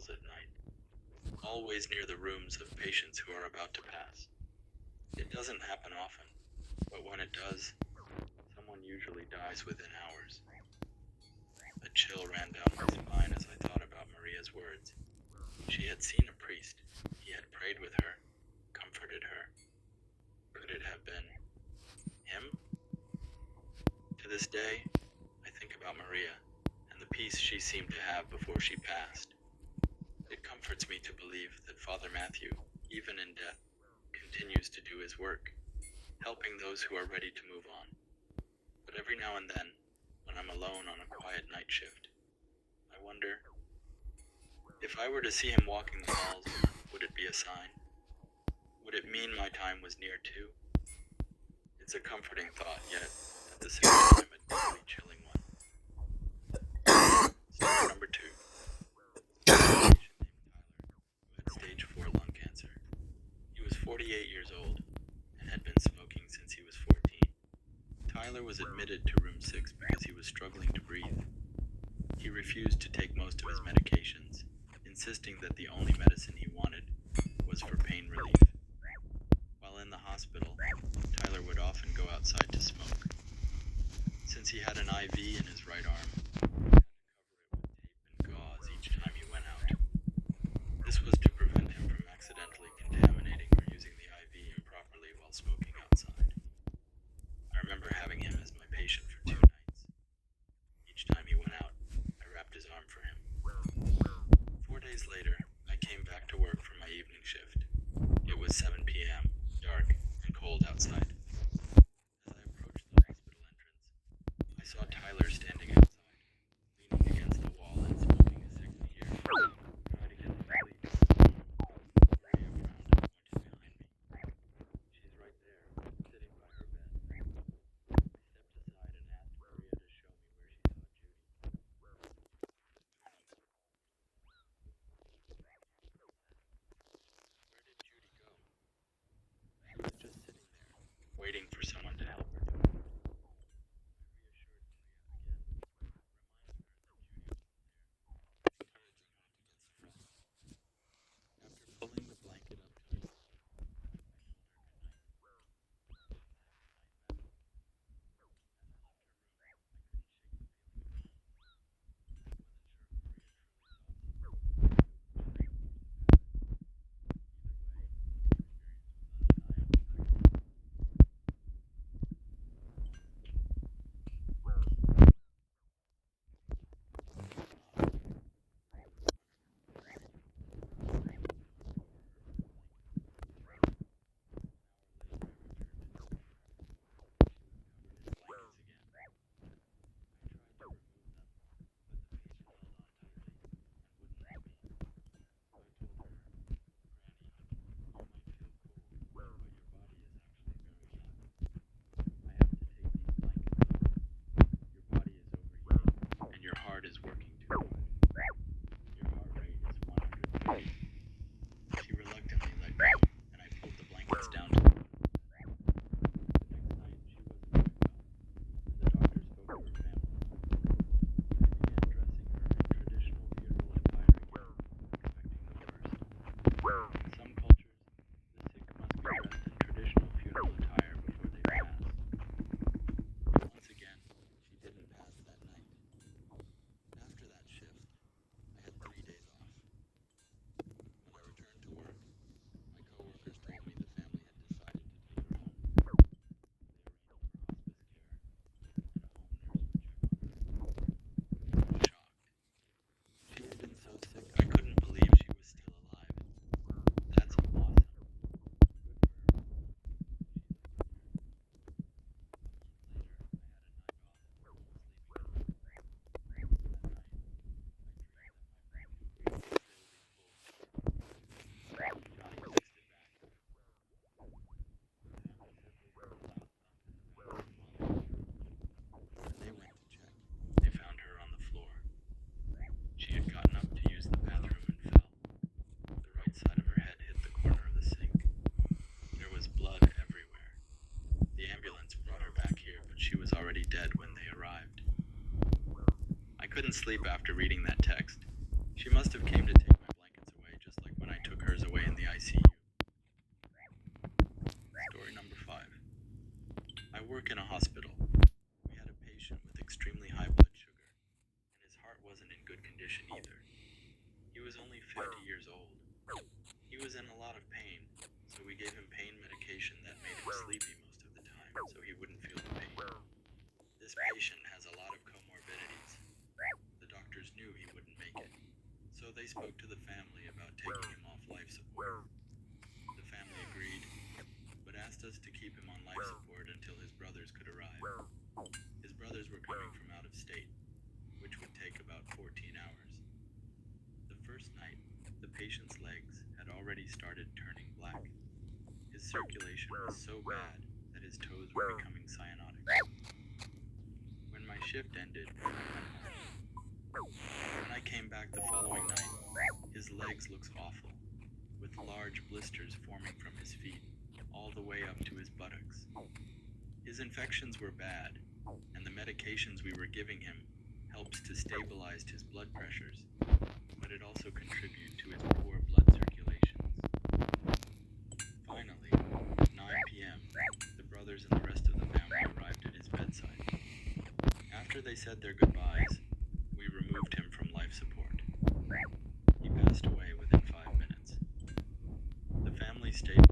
calls at night, always near the rooms of patients who are about to pass. It doesn't happen often, but when it does, someone usually dies within hours. A chill ran down my spine as I thought about Maria's words. She had seen a priest. He had prayed with her, comforted her. Could it have been him? To this day, I think about Maria and the peace she seemed to have before she passed. It comforts me to believe that Father Matthew, even in death, continues to do his work, helping those who are ready to move on. But every now and then, when I'm alone on a quiet night shift, I wonder, if I were to see him walking the halls, would it be a sign? Would it mean my time was near too? It's a comforting thought, yet at the same time a deeply chilling one. Story number 2. A patient named Tyler, who had stage 4 lung cancer. He was 48 years old and had been smoking since he was 14. Tyler was admitted to room 6 because he was struggling to breathe. He refused to take most of his medications, insisting that the only medicine he wanted was for pain relief. While in the hospital, Tyler would often go outside to smoke. Since he had an IV in his right arm, he had to cover it with tape and gauze each time he went out. This was to prevent him from accidentally contaminating or using the IV improperly while smoking outside. I remember having him as my patient for 2 nights. Each time he went out, I wrapped his arm for him. 4 days later, I came back to work for my evening shift. It was 7 p.m., dark and cold outside. As I approached the hospital entrance, I saw Tyler standing outside, leaning against the wall and smoking a 60-year. Trying to get some sleep. Maria frowned and pointed behind me. She's right there, sitting by her bed. I stepped aside and asked Maria to show me where she saw Judy. Where did Judy go? She was just sitting there, waiting for someone to help her. I reassured Maria again, reminding her that Judy was there, encouraging her to get some rest. After pulling the blanket up to her mouth, I told her good night. Is working too hard. Your heart rate is 130. She reluctantly let go, and I pulled the blankets down to her. The next night, she wasn't doing well, and the doctor spoke to her family. They began dressing her in traditional funeral attire again, expecting the worst. In some cultures, the sick must be dressed in traditional funeral attire before they pass. Once again, she didn't pass that night. After that shift, I had 3 days off. When I returned to work, my coworkers told me the family had decided to take her home. They arranged for hospice care, and a home nurse would check on her. I was shocked. She had been so sick I couldn't believe she was still alive. That's awesome. Good for her. They went to check. They found her on the floor. She had gotten up to use the bathroom and fell. The right side of her head hit the corner of the sink. There was blood everywhere. The ambulance brought her back here, but she was already dead when they arrived. I couldn't sleep after reading that text. She must have came to take my blanket. 50 years old. He was in a lot of pain, so we gave him pain medication that made him sleepy most of the time so he wouldn't feel the pain. This patient has a lot of comorbidities. The doctors knew he wouldn't make it, so they spoke to the family about taking him off life support. The family agreed, but asked us to keep him on life support until his brothers could arrive. His brothers were coming from out of state, which would take about 14 hours. The first night, the patient's legs had already started turning black. His circulation was so bad that his toes were becoming cyanotic. When my shift ended, I went home. When I came back the following night, his legs looked awful, with large blisters forming from his feet all the way up to his buttocks. His infections were bad, and the medications we were giving him helped to stabilize his blood pressures, but it also contributed to his poor blood circulations. Finally, at 9 p.m., the brothers and the rest of the family arrived at his bedside. After they said their goodbyes, we removed him from life support. He passed away within 5 minutes. The family stayed